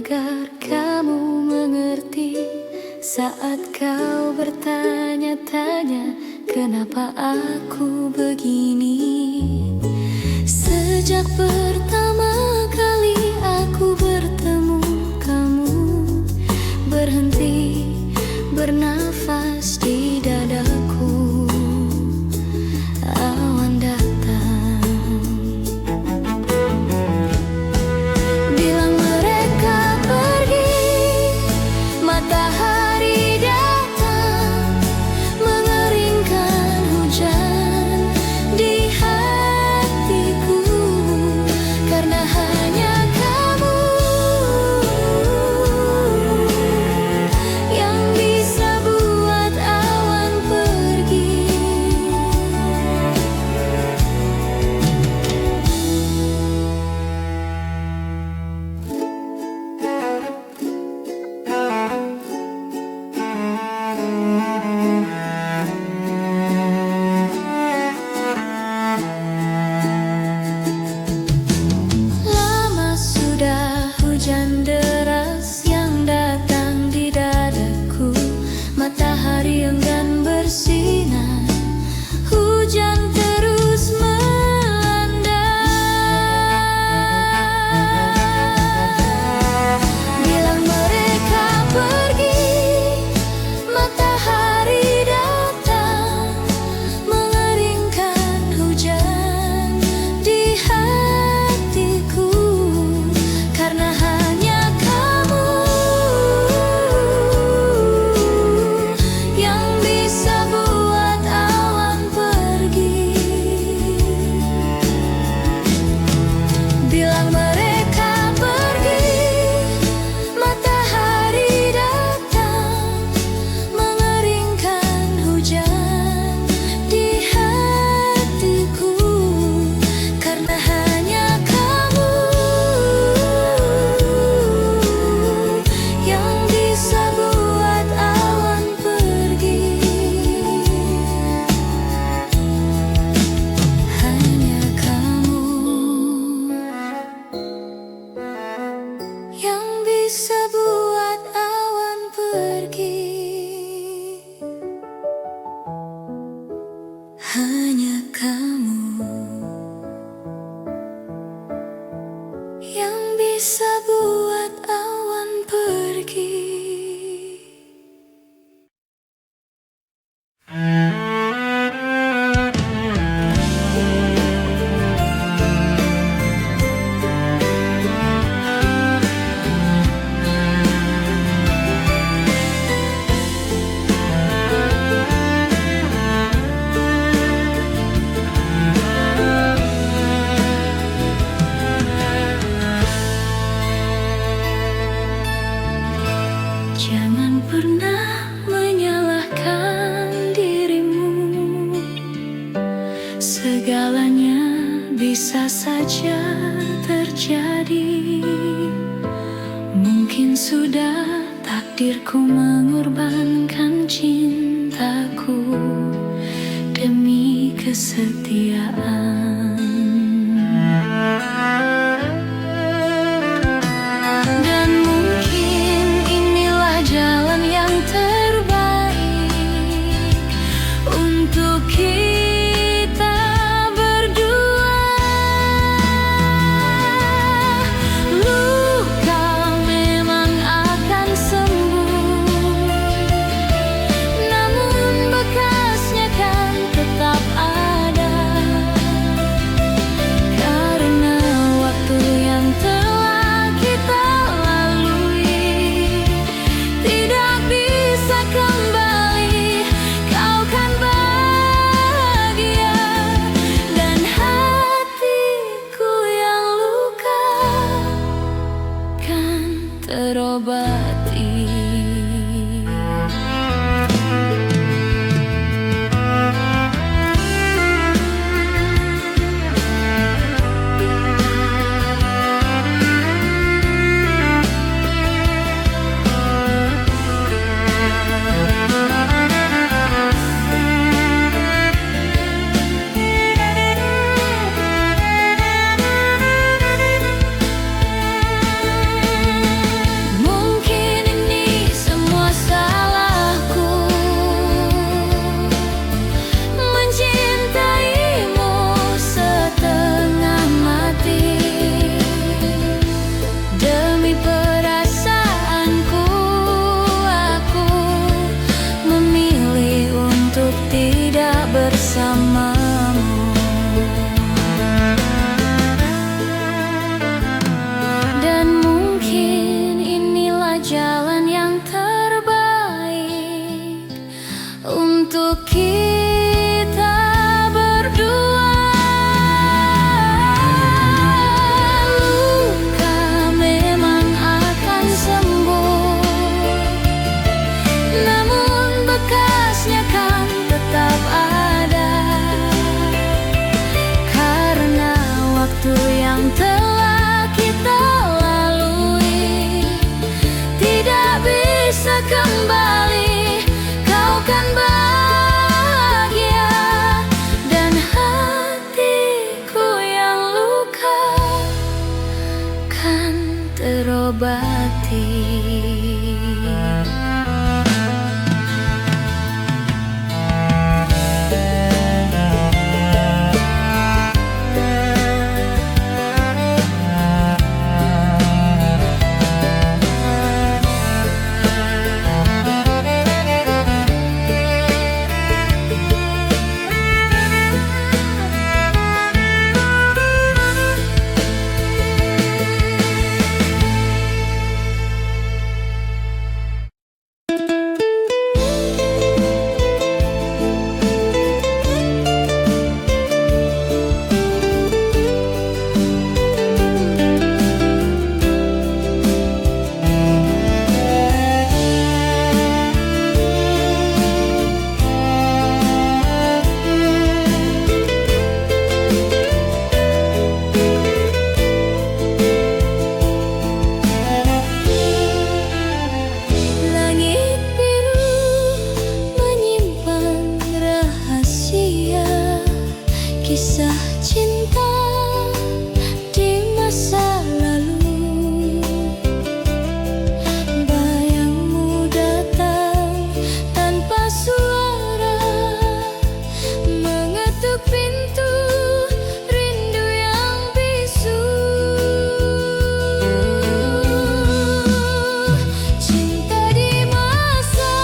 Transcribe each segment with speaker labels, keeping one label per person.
Speaker 1: agar kamu mengerti saat kau bertanya-tanya kenapa aku begini. Sejak pertama kali aku bertemu kamu, berhenti bernafas di dadaku. Awan datang, bilang mereka pergi. Matahari datang, mengeringkan hujan di hatiku. Karena hanya kamu yang bisa buat awan pergi. Lama sudah hujan deras yang datang di dadaku. Matahari enggan bersinar, hujan terus melanda. Bilang mereka pergi, matahari datang, mengeringkan hujan di hatiku. Karena hanya kamu yang bisa buat awan pergi. Bilang mereka pergi, matahari datang, mengeringkan hujan di hatiku. Karena hanya kamu yang bisa buat awan pergi. Hanya kamu yang bisa buat awan pergi. Hanya kamu yang bisa buat awan pergi. Jangan pernah menyalahkan dirimu. Segalanya bisa saja terjadi. Mungkin sudah takdirku mengorbankan cintaku demi kesetiaan. Dan mungkin inilah jalan yang terbaik untuk kita berdua. Luka memang akan sembuh, namun bekasnya kan tetap ada. kisah cinta di masa lalu. Bayangmu datang tanpa suara, mengetuk pintu rindu yang bisu. Cinta di masa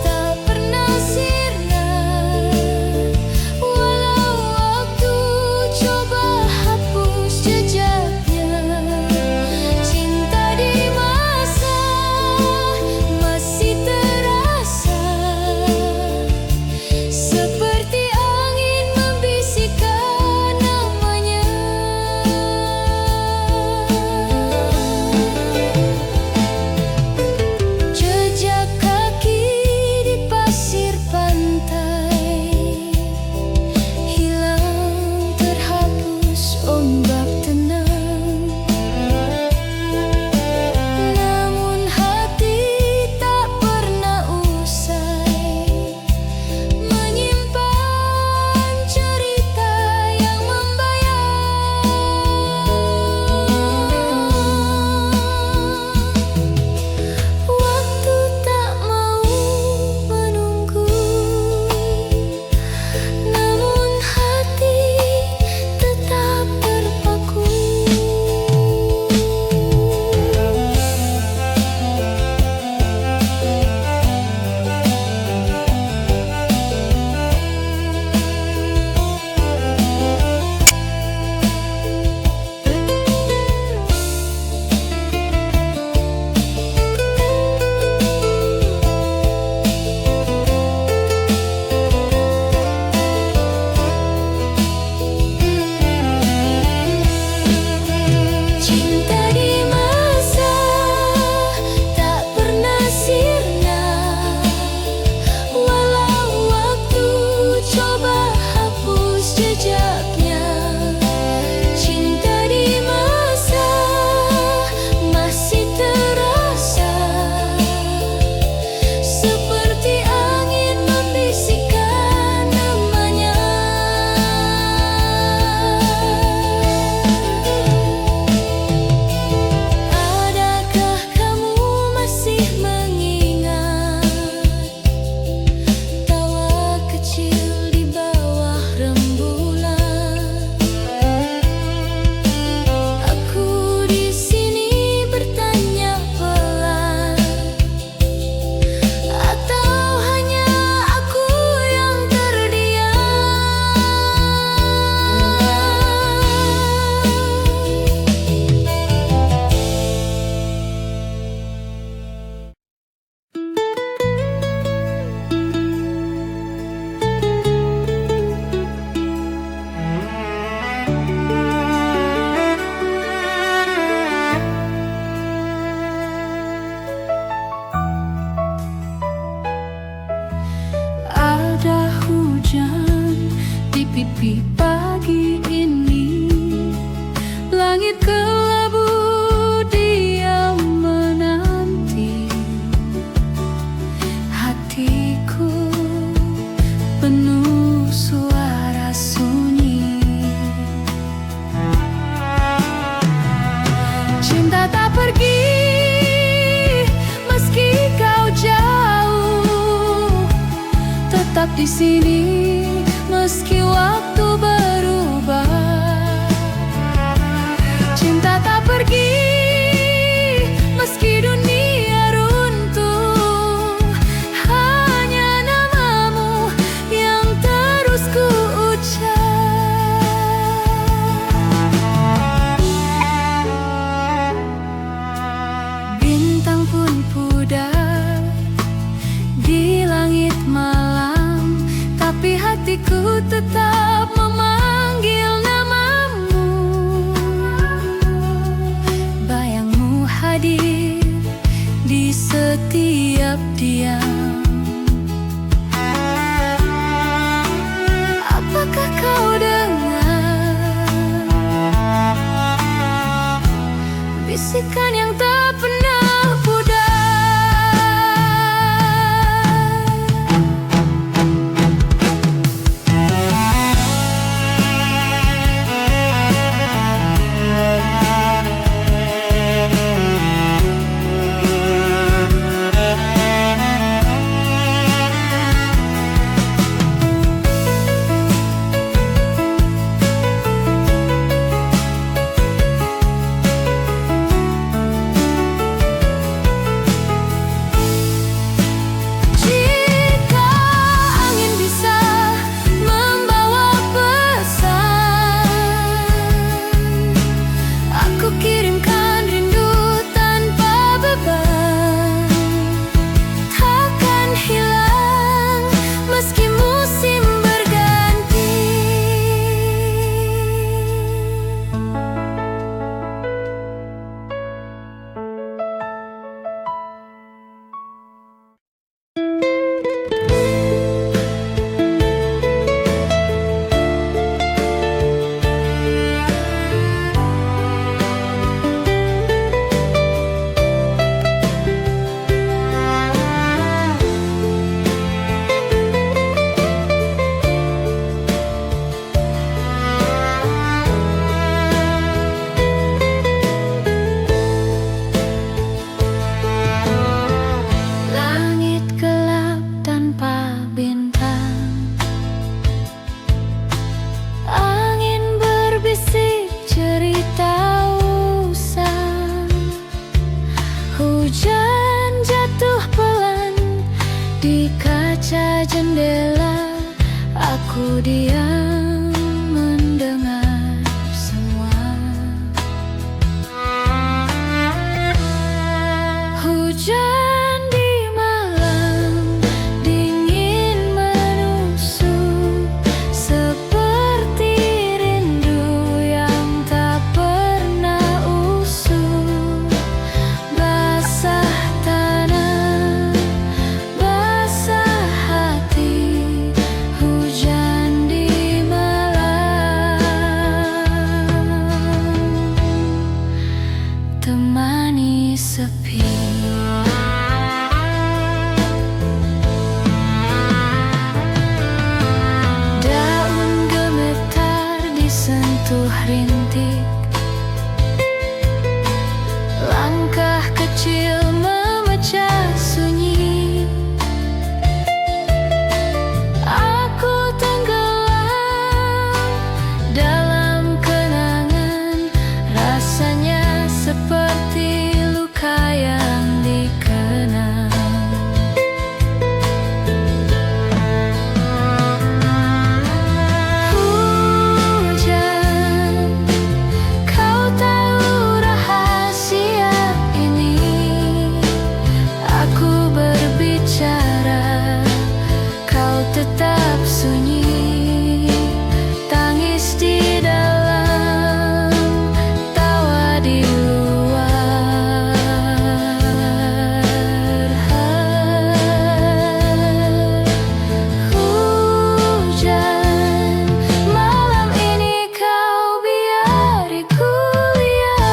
Speaker 1: tak pernah sirna, walau waktu coba hapus jejaknya. Cinta di masa masih terasa, seperti angin membisikkan namanya. Jejak kaki di pasir pantai, hilang terhapus ombak tenang. Namun hati tak pernah usai menyimpan cerita yang membayang. Waktu tak mau menunggu, namun hati tetap terpaku. Cinta di masa tak pernah sirna, walau waktu coba hapus jejaknya. Cinta di masa masih terasa, seperti angin membisikkan namanya. Adakah kamu masih mengingat tawa kecil di bawah rembulan? Aku di sini bertanya pelan, atau hanya aku yang terdiam? Ada hujan di pipi pagi ini, langit kelabu diam menanti. Hatiku penuh suara sunyi. Cinta tak pergi meski kau jauh, tetap di sini meski waktu berubah. Cinta tak pergi meski dunia runtuh, hanya namamu yang terus ku ucap. Bintang pun pudar di langit malam, tapi hatiku tetap memanggil namamu. Bayangmu hadir di setiap diam. Apakah kau dengar bisikan yang tak pernah pudar? Aku diam mendengar semua. Hujan di malam dingin menusuk, seperti rindu yang tak pernah usuk. Basah tanah, basah hati, hujan di malam, temani sepi. Daun gemetar disentuh rintik, langkah kecil memecah sunyi. Aku tenggelam dalam kenangan, rasanya seperti luka yang dikenang. Hujan, kau tahu rahasia ini. Aku berbicara, kau tetap sunyi. Tangis di dalam, tawa di luar. Hujan, malam ini kau biari kuliah.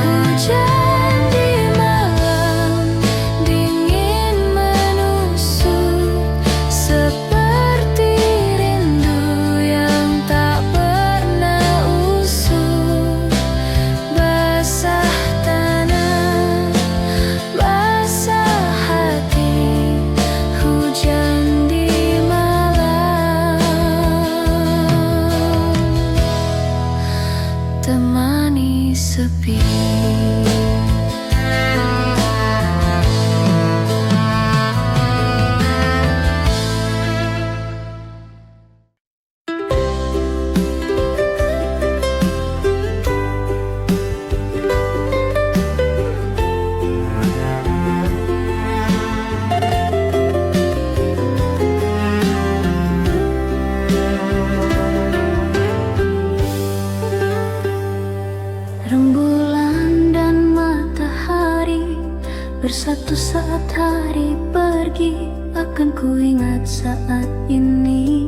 Speaker 1: Hujan di malam dingin menusuk, seperti rindu yang tak pernah usuk. Basah tanah, basah hati, hujan di malam, temani sepi. Rembulan dan matahari bersatu saat hari pergi. Akan ku ingat saat ini,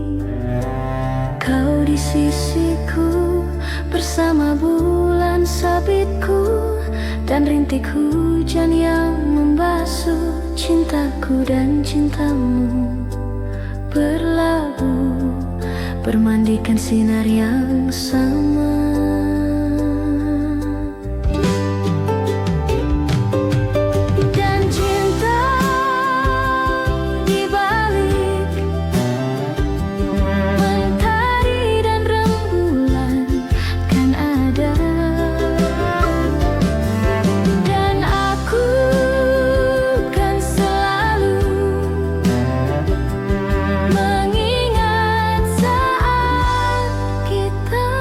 Speaker 1: kau di sisiku bersama bulan sabitku dan rintik hujan yang membasuh. Cintaku dan cintamu berlabuh, bermandikan sinar yang sama. Dan cinta di balik mentari dan rembulan kan ada. Dan aku kan selalu mengingat saat kita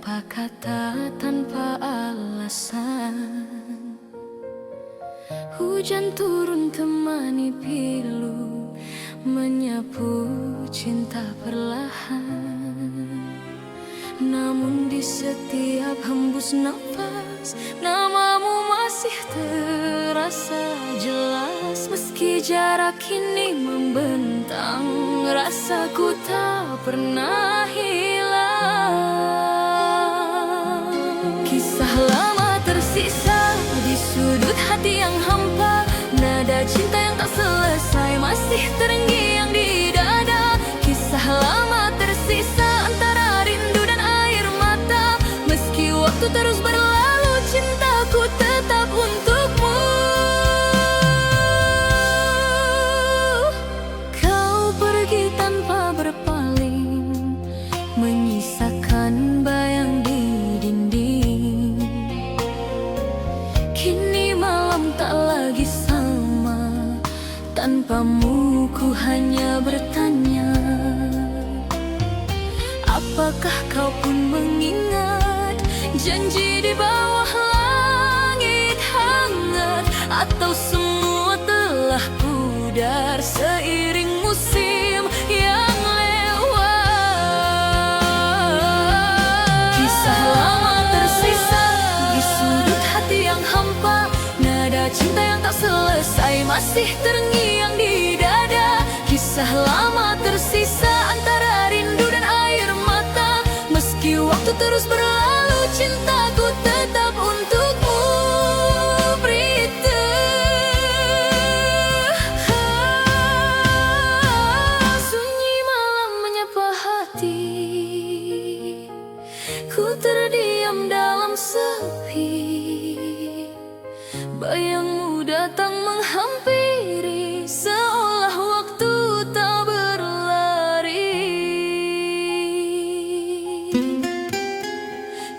Speaker 1: tanpa kata, tanpa alasan. Hujan turun temani pilu, menyapu cinta perlahan. Namun di setiap hembus nafas, namamu masih terasa jelas. Meski jarak kini membentang, rasaku tak pernah hilang. Kisah lama tersisa di sudut hati yang hampa, nada cinta yang tak selesai masih terngiang di dada. Kisah lama tersisa antara rindu dan air mata. Meski waktu terus berlalu, cintaku tetap untukmu. Kau pergi tanpa berpaling, menyisakan bayang di dinding. Kini malam tak lagi sama, tanpamu ku hanya bertanya. Apakah kau pun mengingat janji di bawah langit hangat? Atau semua telah pudar seiring musim yang lewat? Kisah lama tersisa di sudut hati yang hampa, nada cinta yang tak selesai masih terngiang di dada. Kisah lama tersisa antara rindu dan air mata. Meski waktu terus berlalu, cintaku tetap untukmu, Prita. Sunyi malam menyapa hati, ku terdiam dalam sepi. Bayangmu datang menghampiri, seolah waktu tak berlari.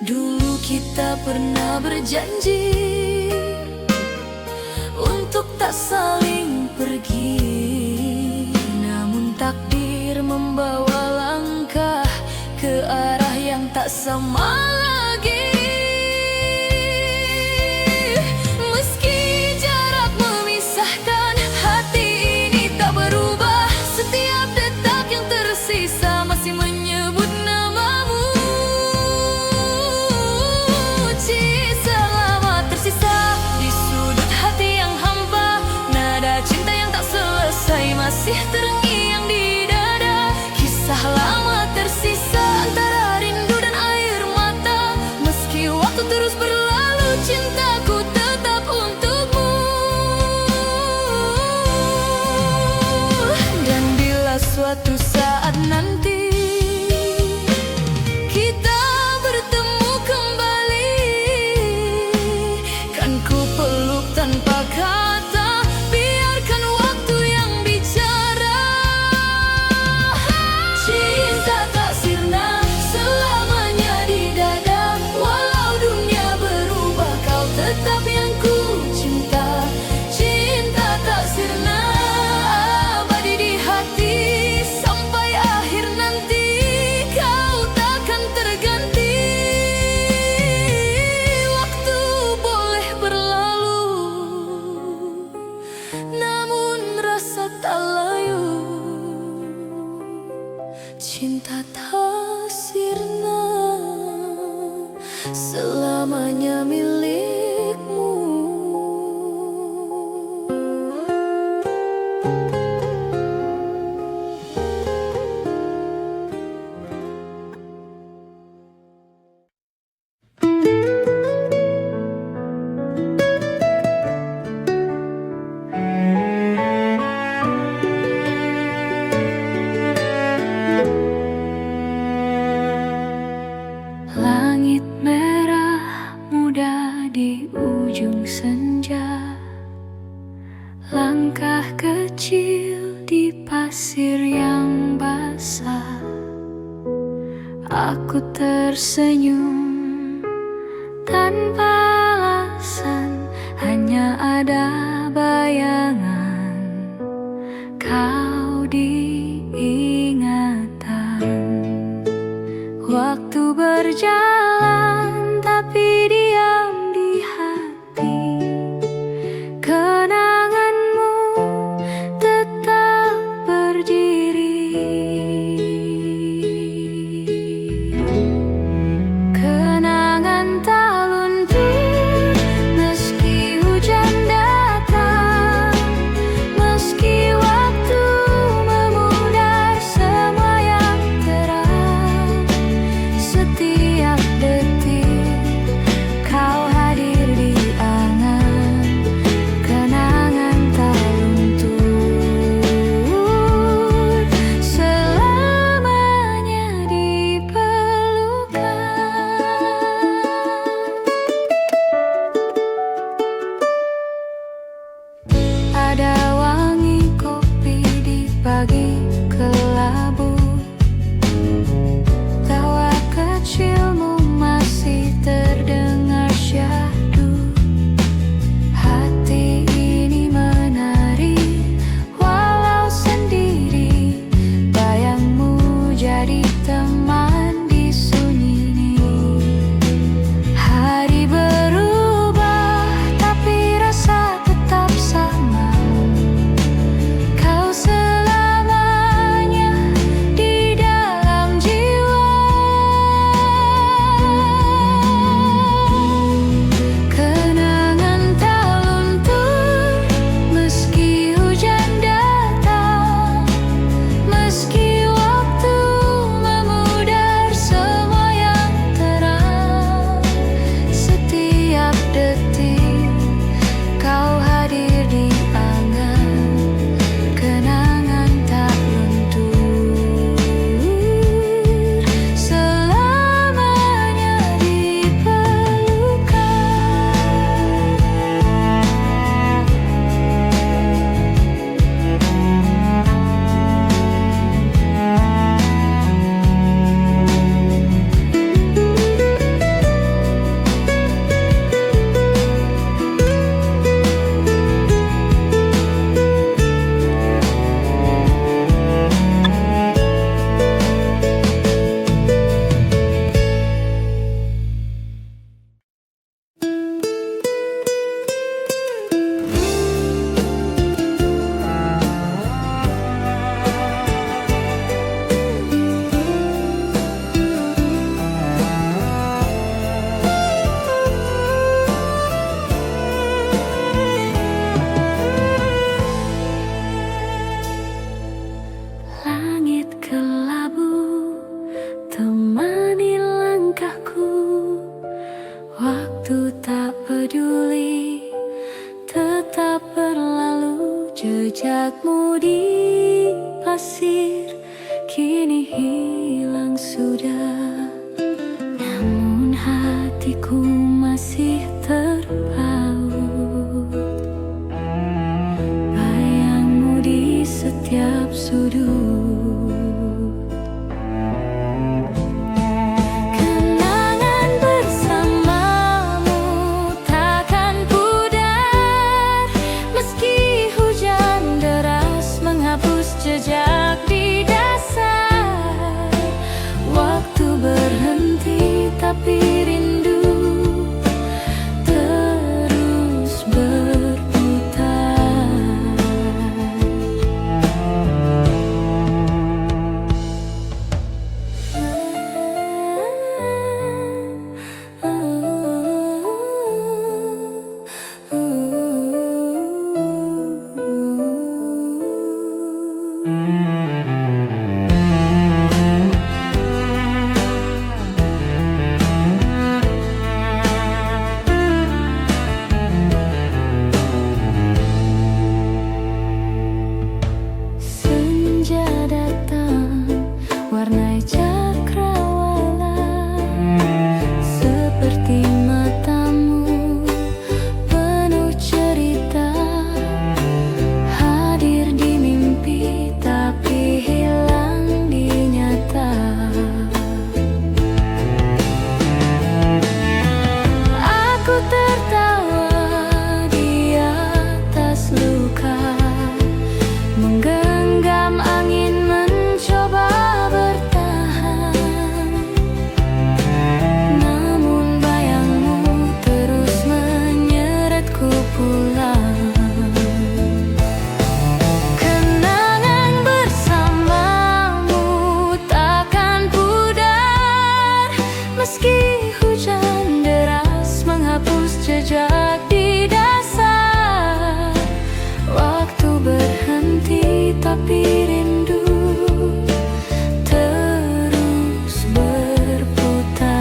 Speaker 1: Dulu kita pernah berjanji untuk tak saling pergi, namun takdir membawa langkah ke arah yang tak sama lagi. Meski jarak memisahkan, hati ini tak berubah. Setiap detak yang tersisa masih menyebut namamu. Kisah lama tersisa di sudut hati yang hampa, nada cinta yang tak selesai masih terngiang di dada. Kisah lama tersisa antara rindu dan air mata. Meski waktu terus berlalu, cintaku tetap untukmu. Dan bila suatu saat nanti kita bertemu kembali, kan ku peluk tanpa kata, biarkan waktu yang bicara. Cinta tak sirna selamanya di dada. Walau dunia berubah, kau tetap yang ku cinta. Cinta tak sirna, abadi di hati. Sampai akhir nanti kau takkan terganti. Waktu boleh berlalu, namun rasa tak layu. Cinta tak sirna, selamanya milikmu. Langit merah muda di ujung senja, langkah kecil di pasir yang basah. Aku tersenyum tanpa alasan, hanya ada bayangan kau diingatan. Waktu berjalan Jejakmu di pasir kini hilang sudah, namun hatiku masih terpaut. Bayangmu di setiap sudut. Jejak di dasar, waktu berhenti tapi rindu terus berputar. Senja datang, warnai cakrawala, seperti matamu penuh cerita. Hadir di mimpi tapi hilang di nyata. Aku tertawa di atas luka, menggenggam angin mencoba bertahan. Namun bayangmu terus menyeretku pulang. Kenangan bersamamu takkan pudar, meski hujan deras menghapus jejak di dasar. Waktu berhenti tapi rindu terus berputar.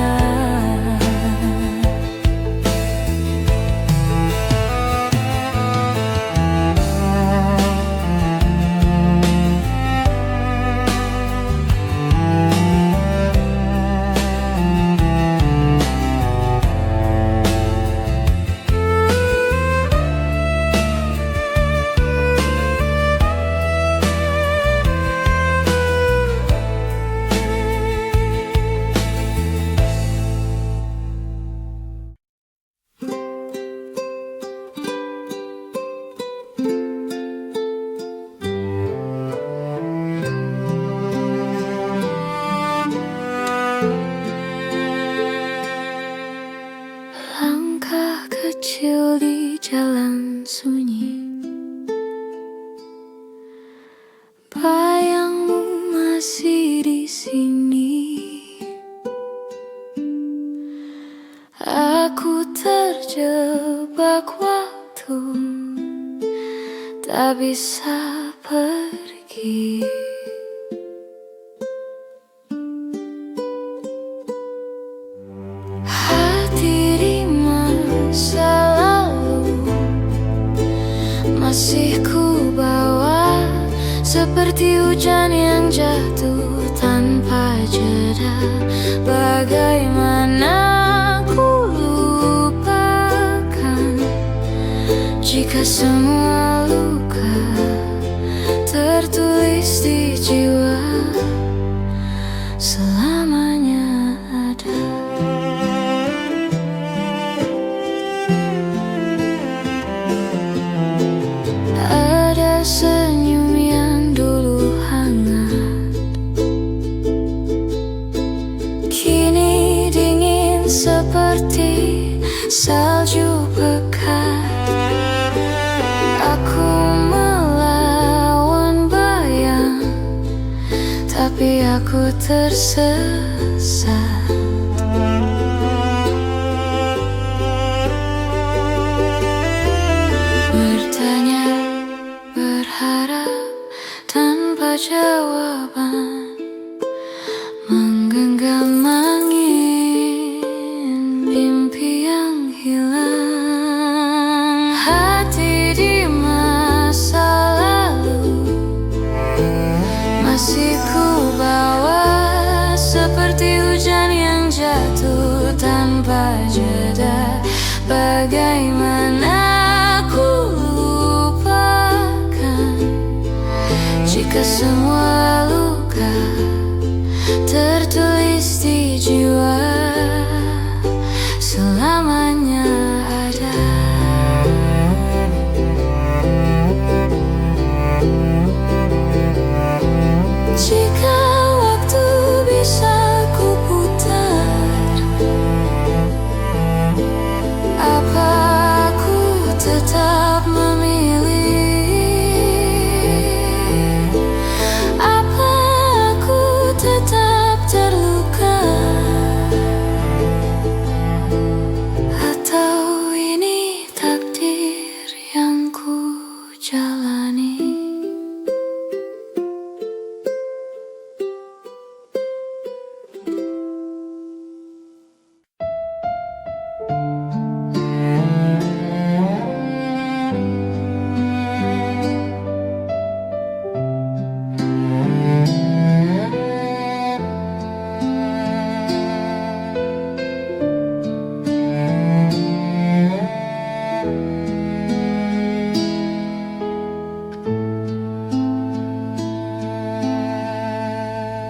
Speaker 1: Langkah kecil di jalan sunyi, bayangmu masih di sini. Aku terjebak waktu, tak bisa pergi. Masih ku bawa seperti hujan yang jatuh tanpa jeda. Bagaimana ku lupakan jika semua luka tertulis di jiwa selamanya ada. Senyum yang dulu hangat kini dingin seperti salju pekat. Aku melawan bayang tapi aku tersesat. Bertanya, berharap tanpa jawaban, menggenggam angin mimpi yang hilang. Hati di masa Jika semua luka tertulis di jiwa, selamanya ada. Jika waktu bisa ku putar, apa aku tetap memilih? Apa aku tetap terluka? Atau ini takdir yang ku jalani?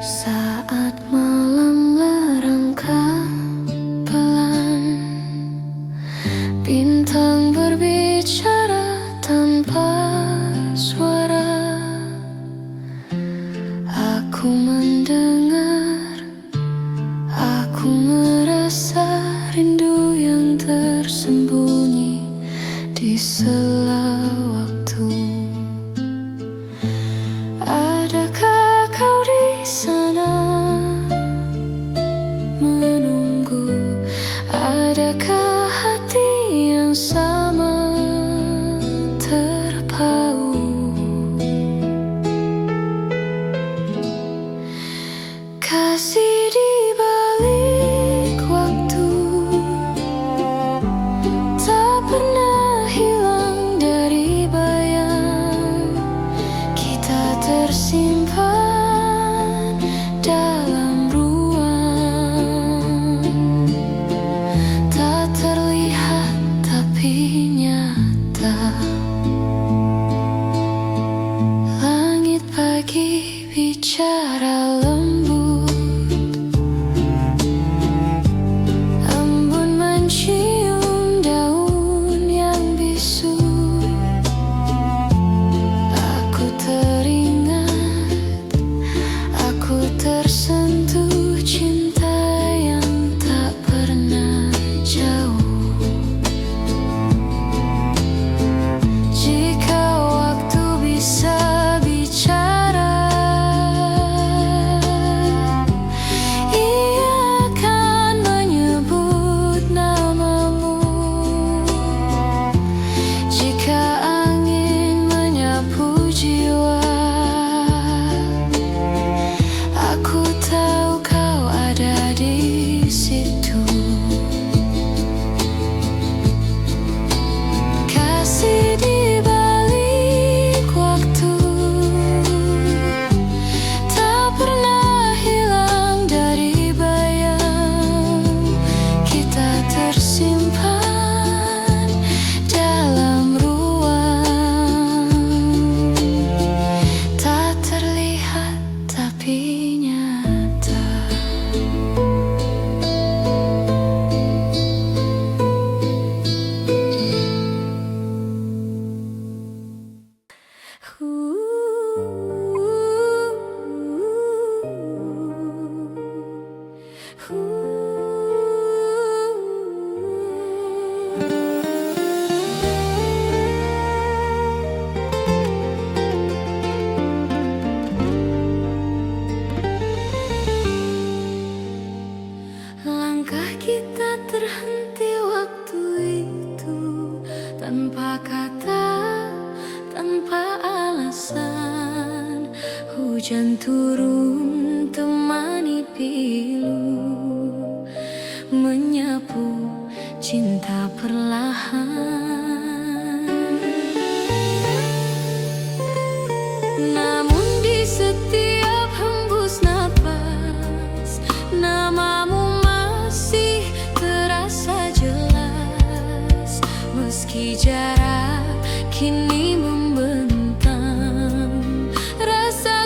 Speaker 1: Saat malam merangkak pelan, bintang berbicara tanpa suara. Aku mendengar, aku merasa rindu yang tersembunyi di sela waktu. Adakah kau di sana menunggu? Adakah hati yang sama terpaut? Kasih di balik waktu tak pernah hilang dari bayang. Kita tersimpan dalam ruang, tak terlihat tapi nyata. Langit pagi bicara lembut, embun mencium daun yang bisu. Aku teringat, aku tersentuh cinta yang tak pernah jauh. Jika waktu bisa bicara, ia akan menyebut namamu. Jika angin menyapu jiwa, aku tahu kau ada di situ. Kasih di balik waktu tak pernah hilang dari bayang. Kita tersimpan dalam ruang, tak terlihat tapi nyata. Langkah kita terhenti waktu itu, tanpa kata, tanpa alasan. Hujan turun temani pilu, menyapu cinta perlahan. Namun di setiap hembus napas, namamu masih terasa jelas. Meski jarak kini membentang, rasa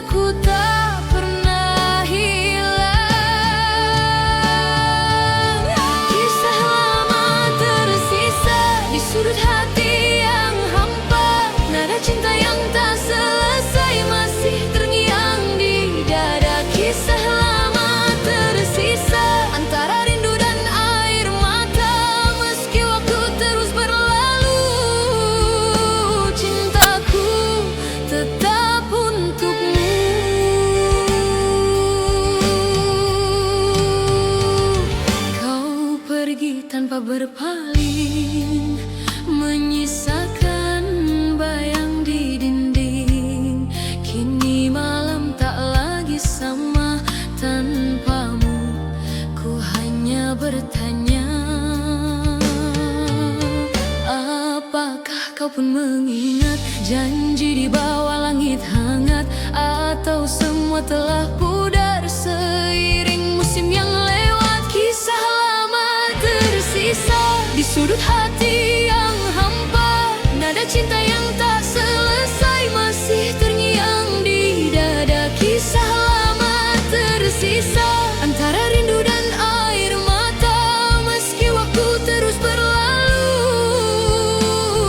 Speaker 1: semua telah pudar seiring musim yang lewat. Kisah lama tersisa di sudut hati yang hampa, nada cinta yang tak selesai masih terngiang di dada. Kisah lama tersisa antara rindu dan air mata, meski waktu terus berlalu,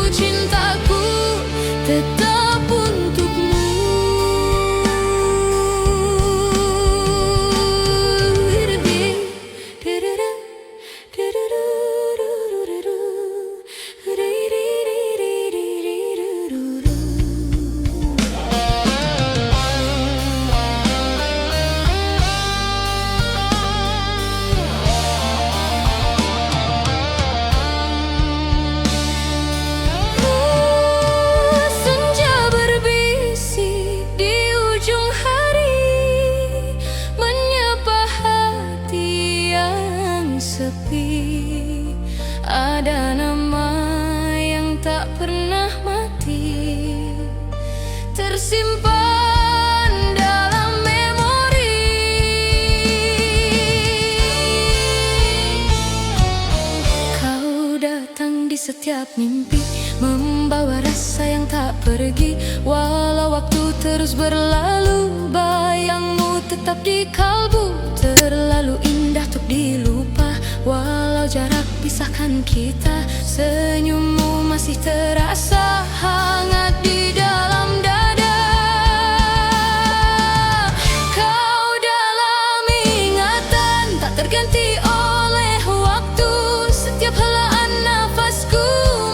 Speaker 1: cintaku tetap untukmu. Senja berbisik di ujung hari, menyapa hati yang sepi. Ada nama yang tak pernah mati, tersimpan dalam memori. Kau datang di setiap mimpi, membawa rasa yang tak pergi. Walau waktu terus berlalu, bayangmu tetap di kalbu. Terlalu indah untuk dilupa, walau jarak pisahkan kita. Senyummu masih terasa hangat di dalam dada. Kau dalam ingatan, tak terganti oleh waktu. Setiap helaan nafasku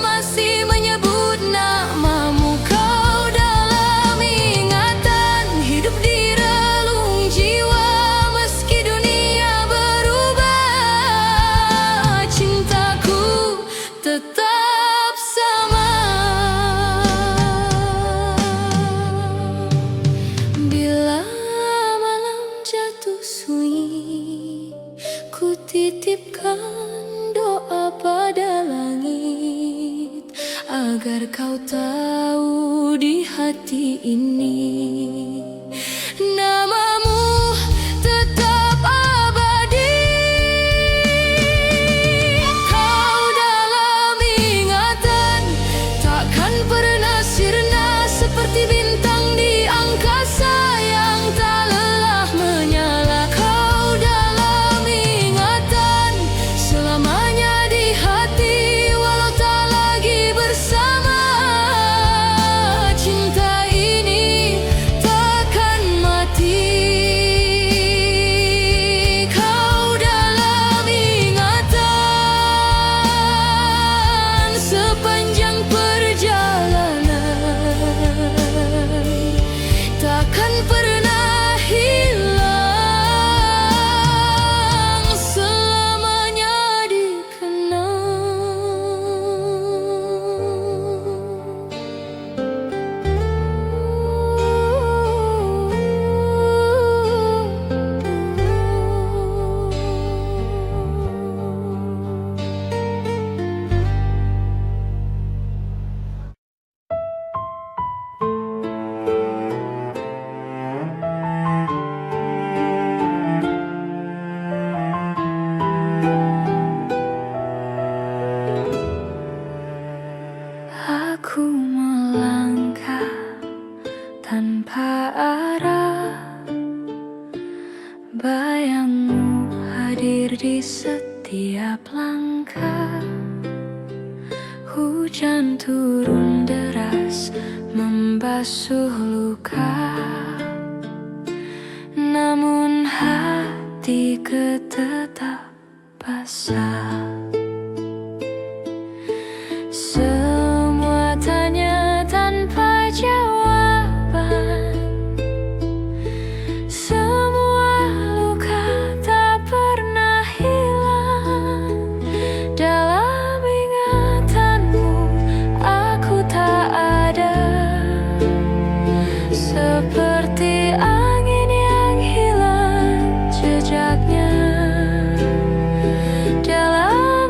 Speaker 1: masih menyebut namamu. Kau dalam ingatan, hidup di relung jiwa, meski dunia berubah, cintaku tetap sama. Bila malam jatuh sunyi, ku titipkan doa pada langit, agar kau tahu di hati ini namamu tetap abadi. Kau dalam ingatan, takkan pernah sirna, seperti bintang di angkasa yang tak lelah menyala. Kau dalam ingatan, selamanya di hati, walau tak lagi bersama. Cinta ini takkan mati. Kau dalam ingatan, sepanjang perjalanan takkan pernah hilang, selamanya dikenang. Aku melangkah tanpa arah, bayangmu hadir di setiap langkah. Hujan turun deras membasuh luka, namun hatiku tetap basah. Semua tanya tanpa jawaban, semua luka tak pernah hilang. Dalam ingatanmu aku tak ada, seperti angin yang hilang jejaknya. Dalam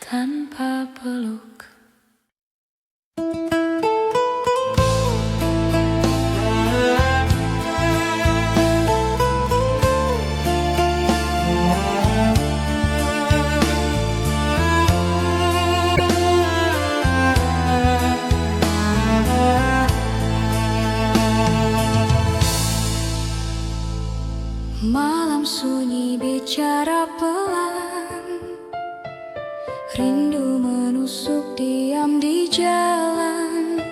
Speaker 1: tanpa peluk. Malam sunyi bicara pelan, rindu menusuk diam di jalan.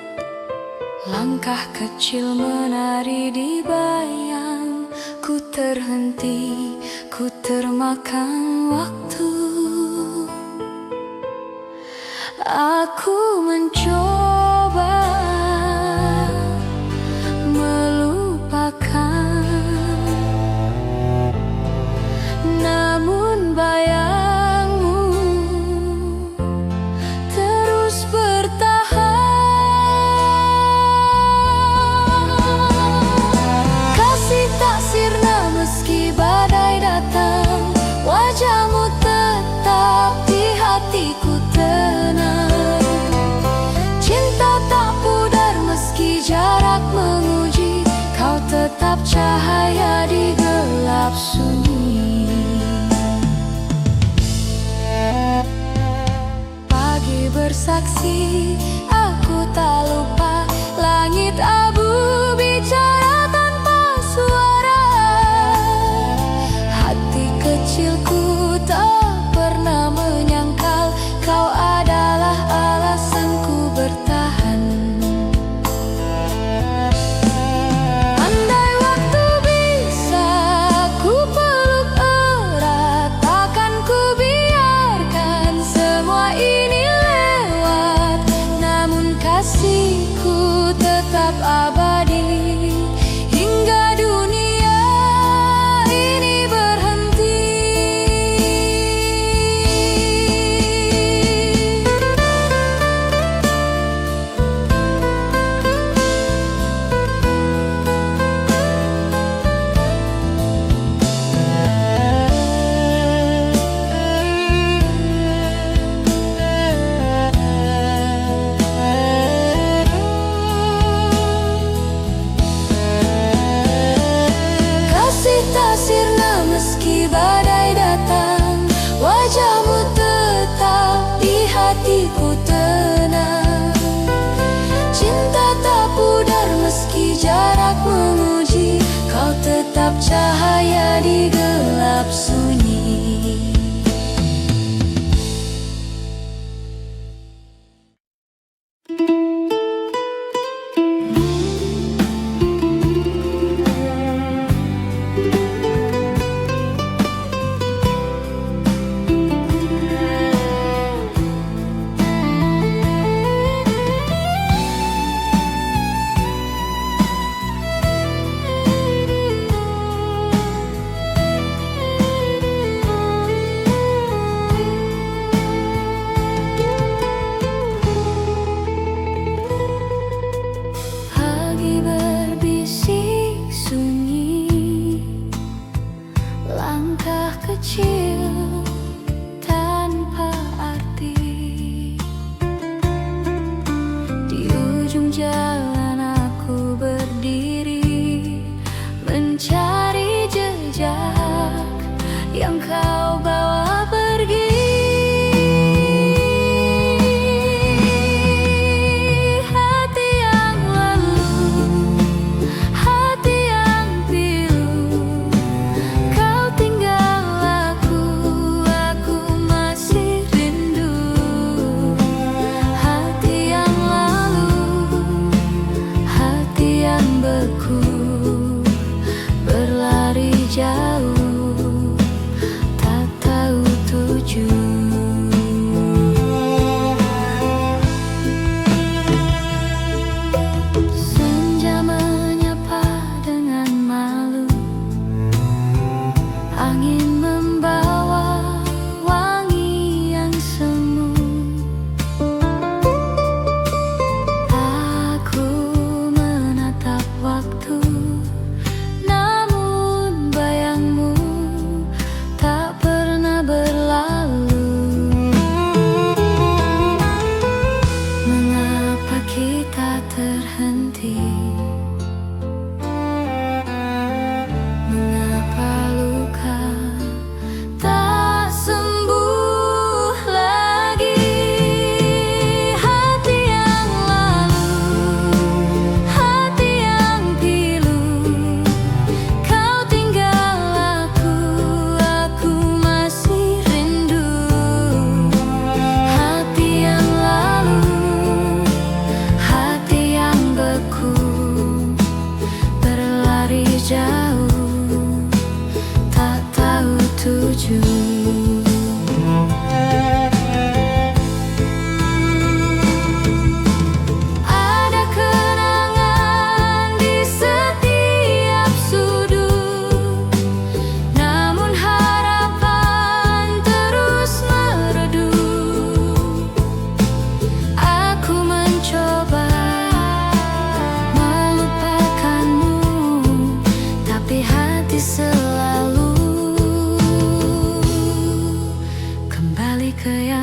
Speaker 1: Langkah kecil menari di bayang, ku terhenti, ku termakan waktu. Aku mencoba melupakan, namun bayangmu terus bertahan. Kasih tak sirna meski badai datang, wajahmu tetap di hatiku tenang. Cinta tak pudar meski jarak menguji, kau tetap cahaya di gelap sunyi. Bersaksi, aku tak lupa, langit abu bicara tanpa suara. Hati kecilku tak pernah menyangkal, kau adalah alasanku bertahan. Andai waktu bisa ku peluk erat, takkan ku biarkan semua ini. Kasihku tetap abadi hingga dunia ini berhenti. Tak sirna meski badai datang, wajahmu tetap di hatiku tenang. Cinta tak pudar meski jarak menguji, kau tetap cahaya di gelap sunyi.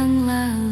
Speaker 1: yang lalu.